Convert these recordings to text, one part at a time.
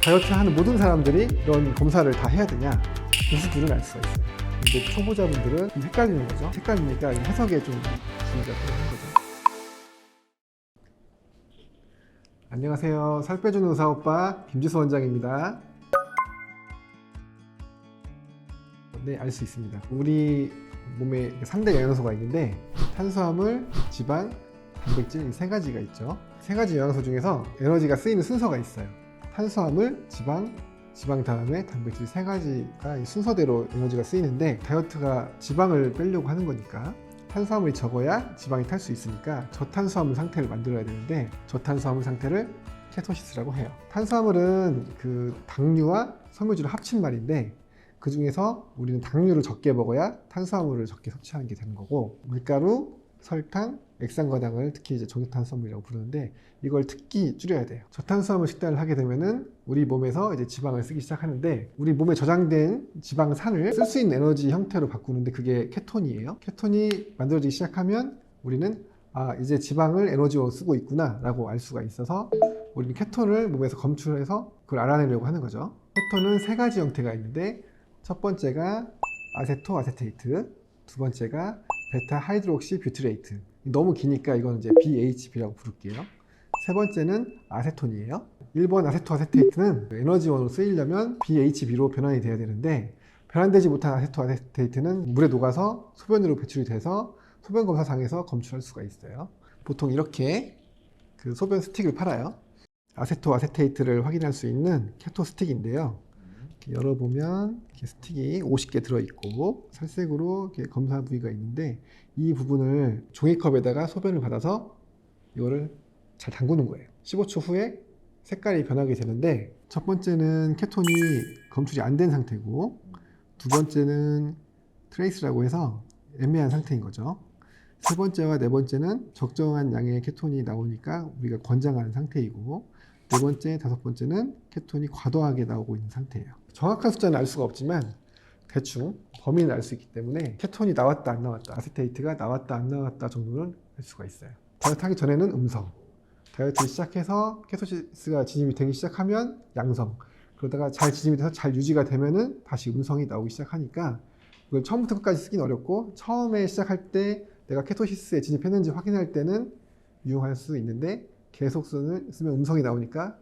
다이어트 하는 모든 사람들이 이런 검사를 다 해야 되냐? 누수들은 알 수가 있어요. 근데 초보자분들은 좀 헷갈리는 거죠. 헷갈리니까 해석에 좀 주의가 필요한 거죠. 안녕하세요. 살 빼주는 의사오빠 김지수 원장입니다. 네, 알 수 있습니다. 우리 몸에 3대 영양소가 있는데 탄수화물, 지방, 단백질 이 세 가지가 있죠. 세 가지 영양소 중에서 에너지가 쓰이는 순서가 있어요. 탄수화물, 지방 다음에 단백질 세 가지가 이 순서대로 에너지가 쓰이는데 다이어트가 지방을 빼려고 하는 거니까 탄수화물이 적어야 지방이 탈 수 있으니까 저탄수화물 상태를 만들어야 되는데 저탄수화물 상태를 케토시스라고 해요. 탄수화물은 그 당류와 섬유질을 합친 말인데 그 중에서 우리는 당류를 적게 먹어야 탄수화물을 적게 섭취하는 게 되는 거고 밀가루, 설탕, 액상과당을 특히 이제 저탄수화물이라고 부르는데 이걸 특히 줄여야 돼요. 저탄수화물 식단을 하게 되면은 우리 몸에서 이제 지방을 쓰기 시작하는데 우리 몸에 저장된 지방산을 쓸 수 있는 에너지 형태로 바꾸는데 그게 케톤이에요. 케톤이 만들어지기 시작하면 우리는 이제 지방을 에너지로 쓰고 있구나 라고 알 수가 있어서 우리는 케톤을 몸에서 검출해서 그걸 알아내려고 하는 거죠. 케톤은 세 가지 형태가 있는데 첫 번째가 아세토 아세테이트, 두 번째가 베타 하이드록시 뷰티레이트. 너무 기니까 이건 이제 BHB라고 부를게요. 세 번째는 아세톤이에요. 1번 아세토 아세테이트는 에너지원으로 쓰이려면 BHB로 변환이 돼야 되는데 변환되지 못한 아세토 아세테이트는 물에 녹아서 소변으로 배출이 돼서 소변 검사상에서 검출할 수가 있어요. 보통 이렇게 그 소변 스틱을 팔아요. 아세토 아세테이트를 확인할 수 있는 케토 스틱인데요. 열어보면 이렇게 스틱이 50개 들어있고 살색으로 이렇게 검사 부위가 있는데 이 부분을 종이컵에다가 소변을 받아서 이거를 잘 담그는 거예요. 15초 후에 색깔이 변하게 되는데 첫 번째는 케톤이 검출이 안 된 상태고 두 번째는 트레이스라고 해서 애매한 상태인 거죠. 세 번째와 네 번째는 적정한 양의 케톤이 나오니까 우리가 권장하는 상태이고 네 번째, 다섯 번째는 케톤이 과도하게 나오고 있는 상태예요. 정확한 숫자는 알 수가 없지만 대충 범위는 알 수 있기 때문에 케톤이 나왔다 안 나왔다, 아세테이트가 나왔다 안 나왔다 정도는 알 수가 있어요. 다이어트 하기 전에는 음성, 다이어트를 시작해서 케토시스가 진입이 되기 시작하면 양성, 그러다가 잘 진입이 돼서 잘 유지가 되면은 다시 음성이 나오기 시작하니까 이걸 처음부터 끝까지 쓰긴 어렵고 처음에 시작할 때 내가 케토시스에 진입했는지 확인할 때는 유용할 수 있는데 계속 쓰면 음성이 나오니까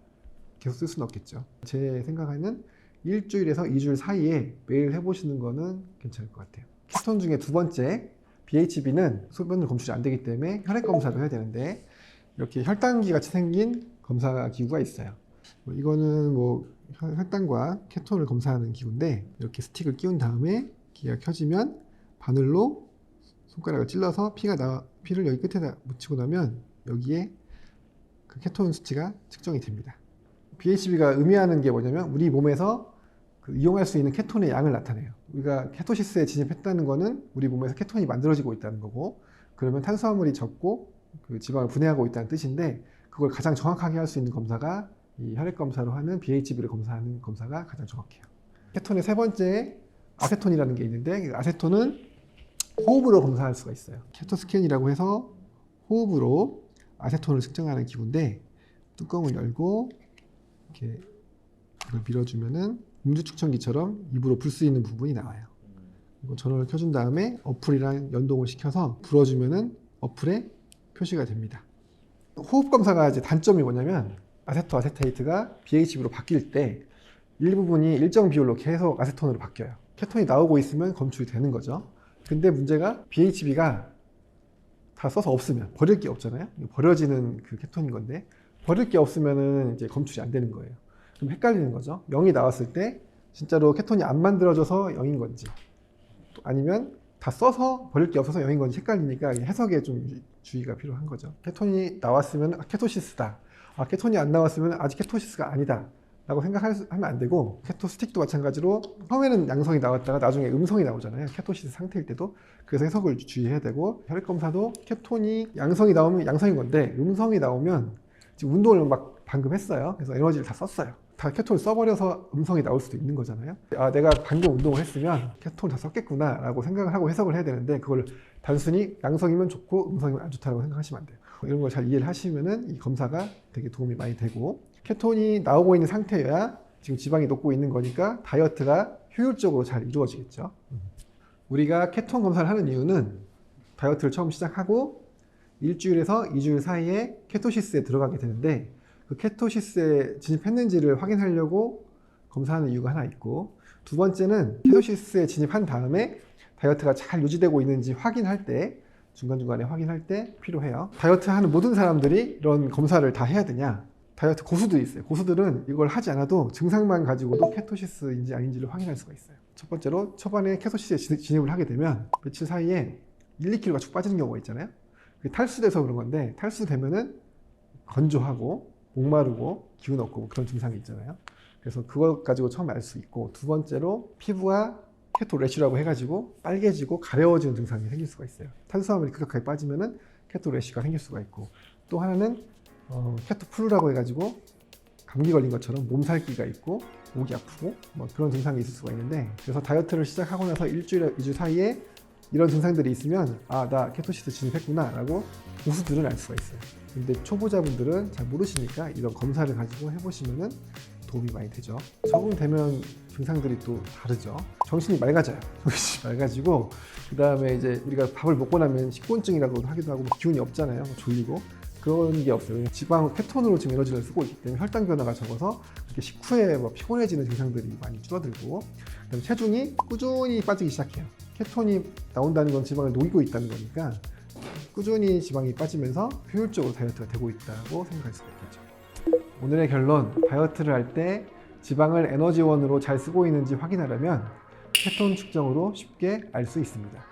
계속 쓸 수는 없겠죠. 제 생각에는 일주일에서 2주일 사이에 매일 해보시는 거는 괜찮을 것 같아요. 케톤 중에 두 번째 BHB는 소변을 검출이 안 되기 때문에 혈액 검사를 해야 되는데 이렇게 혈당기 같이 생긴 검사 기구가 있어요. 이거는 뭐 혈당과 케톤을 검사하는 기구인데 이렇게 스틱을 끼운 다음에 기가 켜지면 바늘로 손가락을 찔러서 피를 여기 끝에다 묻히고 나면 여기에 그 케톤 수치가 측정이 됩니다. BHB가 의미하는 게 뭐냐면 우리 몸에서 이용할 수 있는 케톤의 양을 나타내요. 우리가 케토시스에 진입했다는 거는 우리 몸에서 케톤이 만들어지고 있다는 거고 그러면 탄수화물이 적고 그 지방을 분해하고 있다는 뜻인데 그걸 가장 정확하게 할 수 있는 검사가 이 혈액 검사로 하는 BHB를 검사하는 검사가 가장 정확해요. 케톤의 세 번째 아세톤이라는 게 있는데 그 아세톤은 호흡으로 검사할 수가 있어요. 케토스캔이라고 해서 호흡으로 아세톤을 측정하는 기구인데 뚜껑을 열고 이렇게 이걸 밀어주면은 음주 측정기처럼 입으로 불 수 있는 부분이 나와요. 이거 전원을 켜준 다음에 어플이랑 연동을 시켜서 불어주면은 어플에 표시가 됩니다. 호흡 검사가 이제 단점이 뭐냐면 아세토 아세테이트가 BHB로 바뀔 때 일부분이 일정 비율로 계속 아세톤으로 바뀌어요. 케톤이 나오고 있으면 검출이 되는 거죠. 근데 문제가 BHB가 다 써서 없으면 버릴 게 없잖아요. 버려지는 그 케톤인 건데 버릴 게 없으면은 이제 검출이 안 되는 거예요. 그럼 헷갈리는 거죠. 0이 나왔을 때 진짜로 케톤이 안 만들어져서 0인 건지 아니면 다 써서 버릴 게 없어서 0인 건지 헷갈리니까 해석에 좀 주의가 필요한 거죠. 케톤이 나왔으면 케토시스다. 케톤이 안 나왔으면 아직 케토시스가 아니다. 라고 생각하면 안 되고 케토 스틱도 마찬가지로 처음에는 양성이 나왔다가 나중에 음성이 나오잖아요. 케토시스 상태일 때도. 그래서 해석을 주의해야 되고 혈액 검사도 케톤이 양성이 나오면 양성인 건데 음성이 나오면 지금 운동을 막 방금 했어요. 그래서 에너지를 다 썼어요. 다 케톤을 써버려서 음성이 나올 수도 있는 거잖아요. 내가 방금 운동을 했으면 케톤을 다 썼겠구나 라고 생각을 하고 해석을 해야 되는데 그걸 단순히 양성이면 좋고 음성이면 안 좋다고 생각하시면 안 돼요. 이런 걸 잘 이해를 하시면은 이 검사가 되게 도움이 많이 되고 케톤이 나오고 있는 상태여야 지금 지방이 녹고 있는 거니까 다이어트가 효율적으로 잘 이루어지겠죠. 우리가 케톤 검사를 하는 이유는 다이어트를 처음 시작하고 일주일에서 2주일 사이에 케토시스에 들어가게 되는데 그 케토시스에 진입했는지를 확인하려고 검사하는 이유가 하나 있고, 두 번째는 케토시스에 진입한 다음에 다이어트가 잘 유지되고 있는지 확인할 때, 중간중간에 확인할 때 필요해요. 다이어트 하는 모든 사람들이 이런 검사를 다 해야 되냐? 다이어트 고수들이 있어요. 고수들은 이걸 하지 않아도 증상만 가지고도 케토시스인지 아닌지를 확인할 수가 있어요. 첫 번째로 초반에 케토시스에 진입을 하게 되면 며칠 사이에 1, 2kg가 쭉 빠지는 경우가 있잖아요. 그게 탈수돼서 그런 건데, 탈수되면은 건조하고 목마르고 기운 없고 그런 증상이 있잖아요. 그래서 그거 가지고 처음 알 수 있고, 두 번째로 피부가 케토 래쉬라고 해가지고 빨개지고 가려워지는 증상이 생길 수가 있어요. 탄수화물이 급격하게 빠지면은 케토 래쉬가 생길 수가 있고, 또 하나는 케토 플루라고 해가지고 감기 걸린 것처럼 몸살기가 있고 목이 아프고 뭐 그런 증상이 있을 수가 있는데, 그래서 다이어트를 시작하고 나서 일주일, 2주 사이에 이런 증상들이 있으면 아, 나 케토시스 진입했구나 라고 고수들은 알 수가 있어요. 근데 초보자분들은 잘 모르시니까 이런 검사를 가지고 해보시면은 도움이 많이 되죠. 적응되면 증상들이 또 다르죠. 정신이 맑아져요. 정신이 맑아지고, 그 다음에 이제 우리가 밥을 먹고 나면 식곤증이라고 하기도 하고 기운이 없잖아요. 졸리고. 그런 게 없어요. 지방 케톤으로 지금 에너지를 쓰고 있기 때문에 혈당 변화가 적어서 그렇게 식후에 뭐 피곤해지는 증상들이 많이 줄어들고, 그다음에 체중이 꾸준히 빠지기 시작해요. 케톤이 나온다는 건 지방을 녹이고 있다는 거니까 꾸준히 지방이 빠지면서 효율적으로 다이어트가 되고 있다고 생각할 수가 있겠죠. 오늘의 결론, 다이어트를 할 때 지방을 에너지원으로 잘 쓰고 있는지 확인하려면 케톤 측정으로 쉽게 알 수 있습니다.